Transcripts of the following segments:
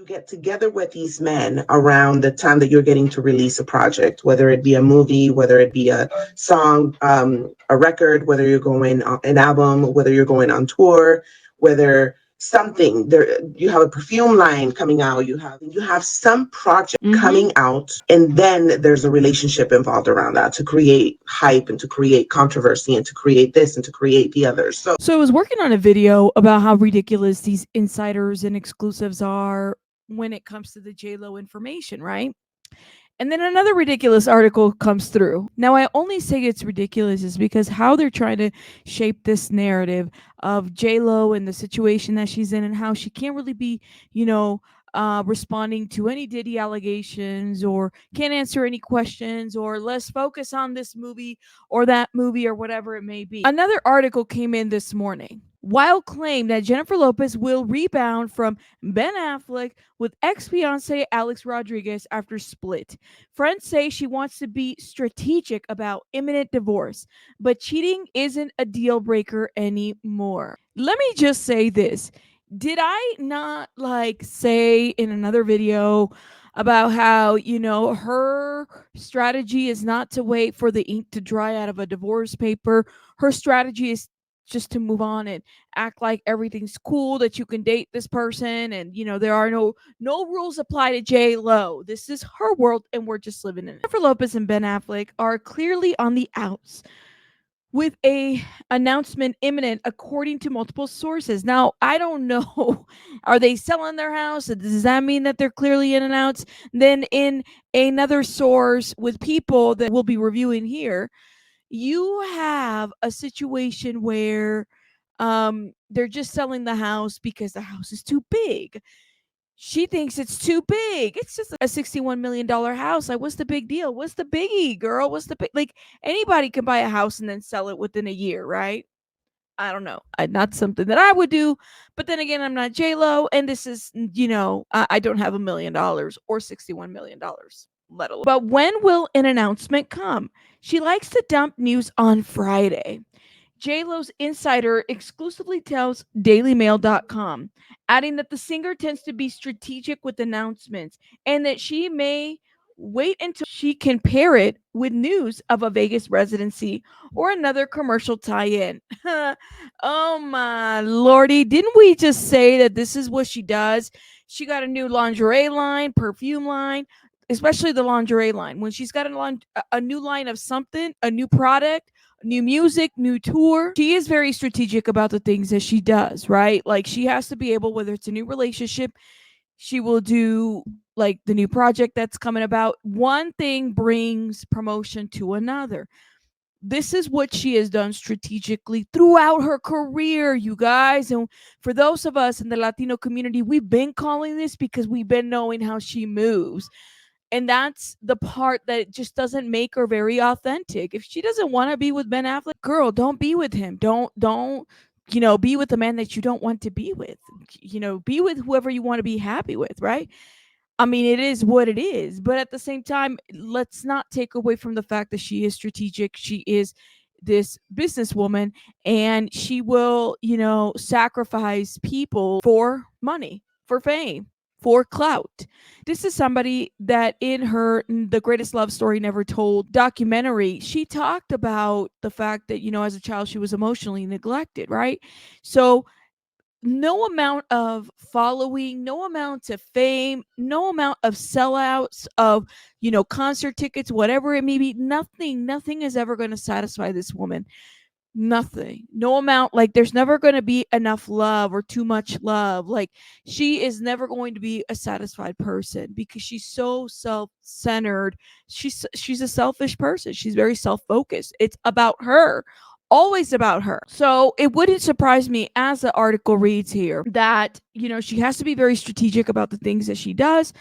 You get together with these men around the time that you're getting to release a project, whether it be a movie, whether it be a song, a record, whether you're going on an album, whether you're going on tour, whether something there, you have a perfume line coming out, you have some project coming out, and then there's a relationship involved around that to create hype and to create controversy and to create this and to create the other. So I was working on a video about how ridiculous these insiders and exclusives are when it comes to the JLo information, right? And then another ridiculous article comes through. Now, I only say it's ridiculous is because how they're trying to shape this narrative of JLo and the situation that she's in and how she can't really be, responding to any Diddy allegations or can't answer any questions or let's focus on this movie or that movie or whatever it may be. Another article came in this morning. Wild claim that Jennifer Lopez will rebound from Ben Affleck with ex-fiancé Alex Rodriguez after split. Friends say she wants to be strategic about imminent divorce, but cheating isn't a deal breaker anymore. Let me just say this. Did I not say in another video about how, her strategy is not to wait for the ink to dry out of a divorce paper. Her strategy is just to move on and act like everything's cool, that you can date this person, and there are no rules apply to JLo. This is her world and we're just living in it. Jennifer Lopez and Ben Affleck are clearly on the outs, with a announcement imminent according to multiple sources. Now, I don't know, are they selling their house? Does that mean that they're clearly in and out? Then in another source with people that we'll be reviewing here, you have a situation where they're just selling the house because the house is too big. She thinks it's too big. It's just a $61 million house. What's the big deal? What's the biggie, girl? What's the big? Anybody can buy a house and then sell it within a year, right? I don't know. Not something that I would do. But then again, I'm not JLo, and this is, I don't have $1 million or $61 million, let alone. But when will an announcement come? She likes to dump news on Friday. JLo's insider exclusively tells dailymail.com, adding that the singer tends to be strategic with announcements and that she may wait until she can pair it with news of a Vegas residency or another commercial tie-in. Oh my lordy, didn't we just say that this is what she does? She got a new lingerie line, perfume line, especially the lingerie line. When she's got a new line of something, a new product, new music, new tour, she is very strategic about the things that she does, right? She has to be able, whether it's a new relationship, she will do the new project that's coming about. One thing brings promotion to another. This is what she has done strategically throughout her career, you guys. And for those of us in the Latino community, we've been calling this because we've been knowing how she moves. And that's the part that just doesn't make her very authentic. If she doesn't want to be with Ben Affleck, girl, don't be with him. Don't be with the man that you don't want to be with. Be with whoever you want to be happy with, right? I mean, it is what it is. But at the same time, let's not take away from the fact that she is strategic. She is this businesswoman, and she will, sacrifice people for money, for fame, for clout. This is somebody that in her The Greatest Love Story Never Told documentary, she talked about the fact that, as a child, she was emotionally neglected, right? So no amount of following, no amount of fame, no amount of sellouts of, concert tickets, whatever it may be, nothing is ever going to satisfy this woman. Nothing. No amount. There's never going to be enough love or too much love. She is never going to be a satisfied person because she's so self-centered. She's a selfish person. She's very self-focused. It's about her. Always about her. So it wouldn't surprise me, as the article reads here, that, she has to be very strategic about the things that she does.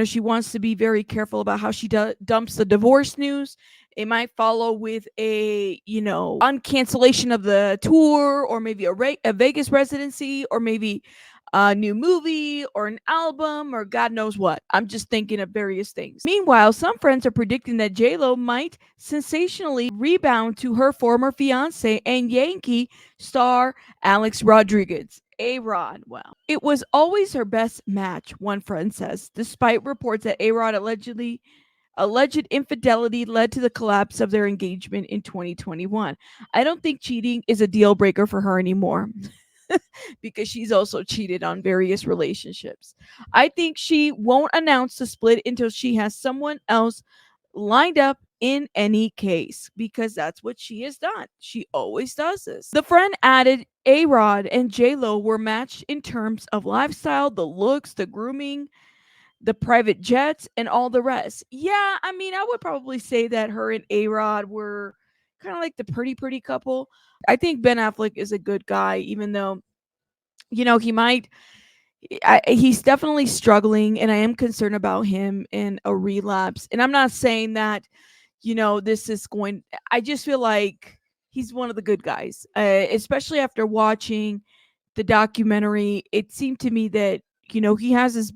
She wants to be very careful about how she dumps the divorce news. It might follow with a, uncancellation of the tour, or maybe a Vegas residency, or maybe a new movie or an album or God knows what. I'm just thinking of various things. Meanwhile, some friends are predicting that JLo might sensationally rebound to her former fiance and Yankee star Alex Rodriguez. A-Rod. Well, it was always her best match, one friend says, despite reports that A-Rod alleged infidelity led to the collapse of their engagement in 2021. I don't think cheating is a deal breaker for her anymore. Because she's also cheated on various relationships. I think she won't announce the split until she has someone else lined up in any case, because that's what she has done. She always does this. The friend added A-Rod and J-Lo were matched in terms of lifestyle, the looks, the grooming, the private jets, and all the rest. Yeah, I mean, I would probably say that her and A-Rod were kind of like the pretty couple. I think Ben Affleck is a good guy, even though, he might, he's definitely struggling, and I am concerned about him in a relapse. And I'm not saying that, this is going, I just feel like he's one of the good guys, especially after watching the documentary. It seemed to me that, he has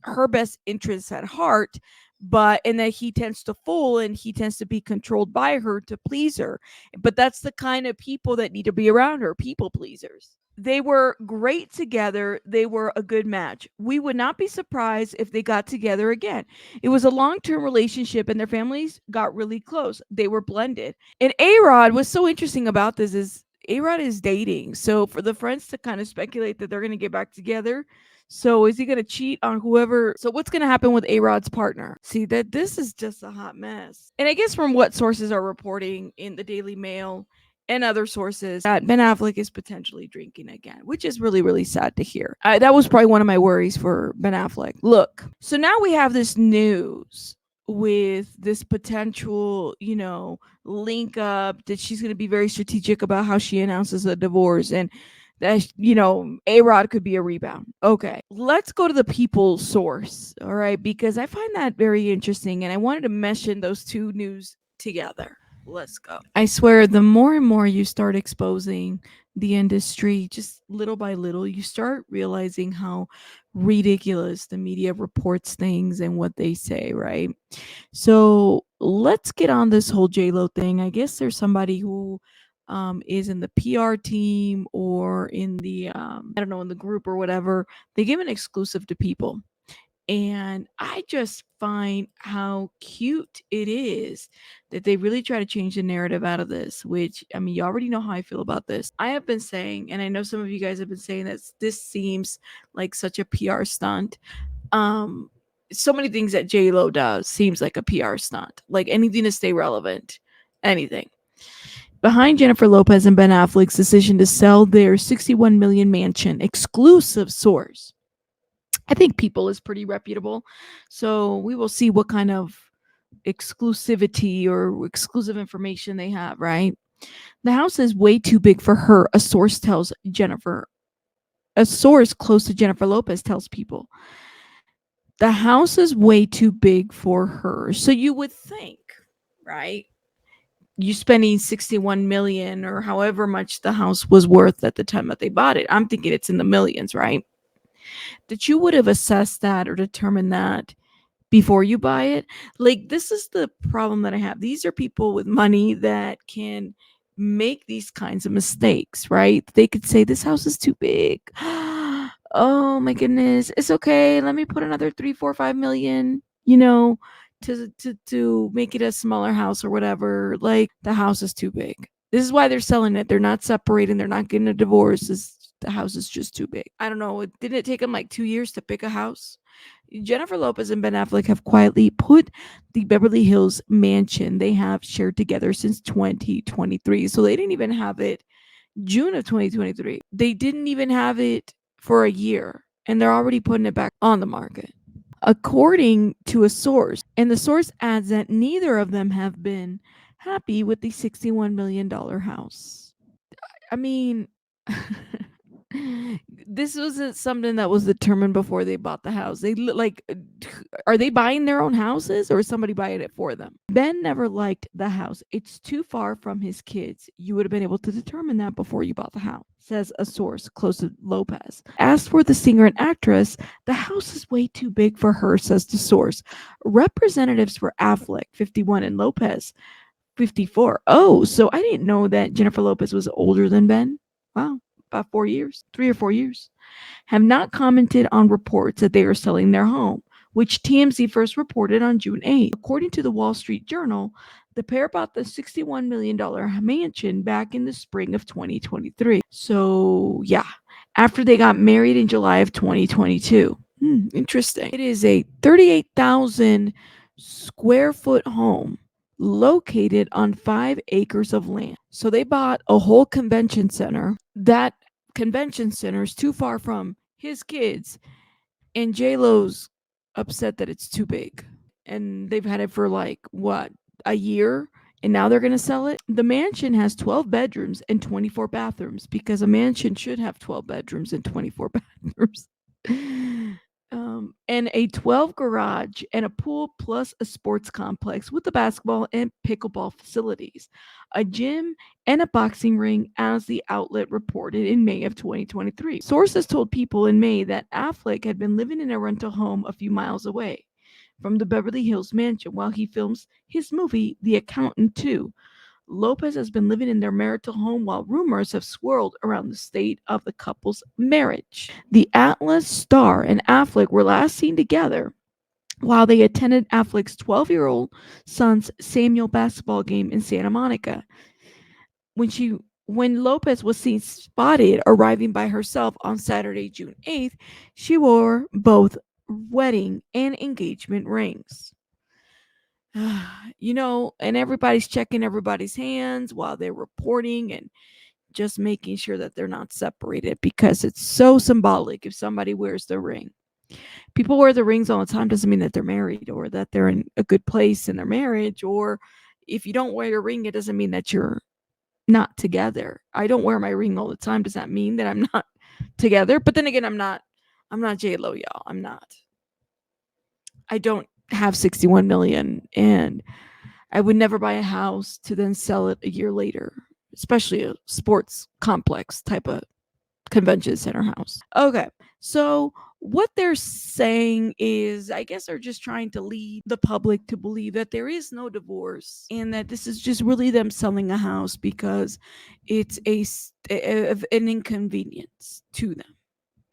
her best interests at heart, but and that he tends to fool and he tends to be controlled by her to please her. But that's the kind of people that need to be around her, people pleasers. They were great together. They were a good match. We would not be surprised if they got together again. It was a long-term relationship and their families got really close. They were blended. And A-Rod, what's so interesting about this is A-Rod is dating. So for the friends to kind of speculate that they're going to get back together, so is he going to cheat on whoever? So what's going to happen with A-Rod's partner? See, that this is just a hot mess. And I guess from what sources are reporting in the Daily Mail and other sources, that Ben Affleck is potentially drinking again, which is really, really sad to hear. That was probably one of my worries for Ben Affleck. Look, so now we have this news with this potential, link up, that she's going to be very strategic about how she announces a divorce, and that, A-Rod could be a rebound. Okay, let's go to the People source, all right, because I find that very interesting, and I wanted to mention those two news together. Let's go. I swear, the more and more you start exposing the industry, just little by little, you start realizing how ridiculous the media reports things and what they say, right? So let's get on this whole JLo thing. I guess there's somebody who is in the PR team or in the I don't know, in the group or whatever. They give an exclusive to People. And I just find how cute it is that they really try to change the narrative out of this, which, I mean, you already know how I feel about this. I have been saying, and I know some of you guys have been saying, that this seems like such a PR stunt. So many things that J-Lo does seems like a PR stunt, like anything to stay relevant, anything. Behind Jennifer Lopez and Ben Affleck's decision to sell their $61 million mansion, exclusive source, I think People is pretty reputable. So we will see what kind of exclusivity or exclusive information they have, right? The house is way too big for her, a source tells Jennifer. A source close to Jennifer Lopez tells People. The house is way too big for her. So you would think, right? You spending 61 million or however much the house was worth at the time that they bought it. I'm thinking it's in the millions, right? That you would have assessed that or determined that before you buy it. Like, this is the problem that I have. These are people with money that can make these kinds of mistakes, right? They could say, this house is too big. Oh my goodness, it's okay, let me put another 3 4 5 million, to make it a smaller house or whatever. Like, the house is too big. This is why they're selling it. They're not separating, they're not getting a divorce. The house is just too big. I don't know, didn't it take them like 2 years to pick a house? Jennifer Lopez and Ben Affleck have quietly put the Beverly Hills mansion they have shared together since 2023. So they didn't even have it June of 2023. They didn't even have it for a year, and they're already putting it back on the market, according to a source. And the source adds that neither of them have been happy with the $61 million house. I mean, This wasn't something that was determined before they bought the house. Are they buying their own houses or is somebody buying it for them? Ben never liked the house. It's too far from his kids. You would have been able to determine that before you bought the house, says a source close to Lopez. As for the singer and actress, the house is way too big for her, says the source. Representatives for Affleck, 51, and Lopez, 54. Oh, so I didn't know that Jennifer Lopez was older than Ben. Wow, about 4 years, 3 or 4 years. Have not commented on reports that they are selling their home, which TMZ first reported on June 8th. According to the Wall Street Journal, the pair bought the $61 million mansion back in the spring of 2023. So, yeah, after they got married in July of 2022. Interesting. It is a 38,000 square foot home located on 5 acres of land. So they bought a whole convention center. That convention center is too far from his kids, and JLo's upset that it's too big. And they've had it for like what, a year? And now they're going to sell it. The mansion has 12 bedrooms and 24 bathrooms because a mansion should have 12 bedrooms and 24 bathrooms. And a 12 garage and a pool plus a sports complex with the basketball and pickleball facilities, a gym, and a boxing ring, as the outlet reported in May of 2023. Sources told People in May that Affleck had been living in a rental home a few miles away from the Beverly Hills mansion while he films his movie The Accountant 2. Lopez has been living in their marital home while rumors have swirled around the state of the couple's marriage. The Atlas star and Affleck were last seen together while they attended Affleck's 12-year-old son's Samuel basketball game in Santa Monica. When Lopez was seen spotted arriving by herself on Saturday, June 8th, she wore both wedding and engagement rings. And everybody's checking everybody's hands while they're reporting and just making sure that they're not separated because it's so symbolic if somebody wears the ring. People wear the rings all the time doesn't mean that they're married or that they're in a good place in their marriage, or if you don't wear your ring, it doesn't mean that you're not together. I don't wear my ring all the time. Does that mean that I'm not together? But then again, I'm not JLo, y'all. I'm not. I don't have 61 million, and I would never buy a house to then sell it a year later, especially a sports complex type of convention center house. Okay, so what they're saying is, I guess they're just trying to lead the public to believe that there is no divorce and that this is just really them selling a house because it's an inconvenience to them.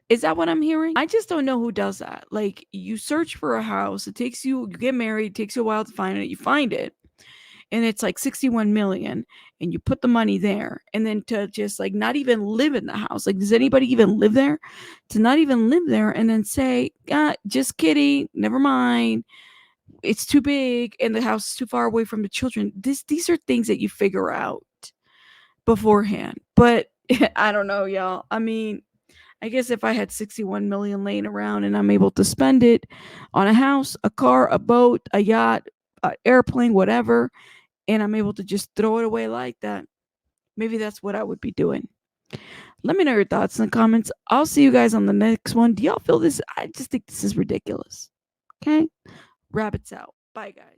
Is that what I'm hearing? I just don't know who does that. Like, you search for a house, you get married, it takes you a while to find it, you find it, and it's like 61 million, and you put the money there, and then to just like not even live in the house. Like, does anybody even live there? To not even live there and then say, just kidding, never mind, it's too big and the house is too far away from the children. These are things that you figure out beforehand. But I don't know, y'all. I mean, I guess if I had 61 million laying around and I'm able to spend it on a house, a car, a boat, a yacht, an airplane, whatever, and I'm able to just throw it away like that, maybe that's what I would be doing. Let me know your thoughts in the comments. I'll see you guys on the next one. Do y'all feel this? I just think this is ridiculous. Okay? Rabbits out. Bye, guys.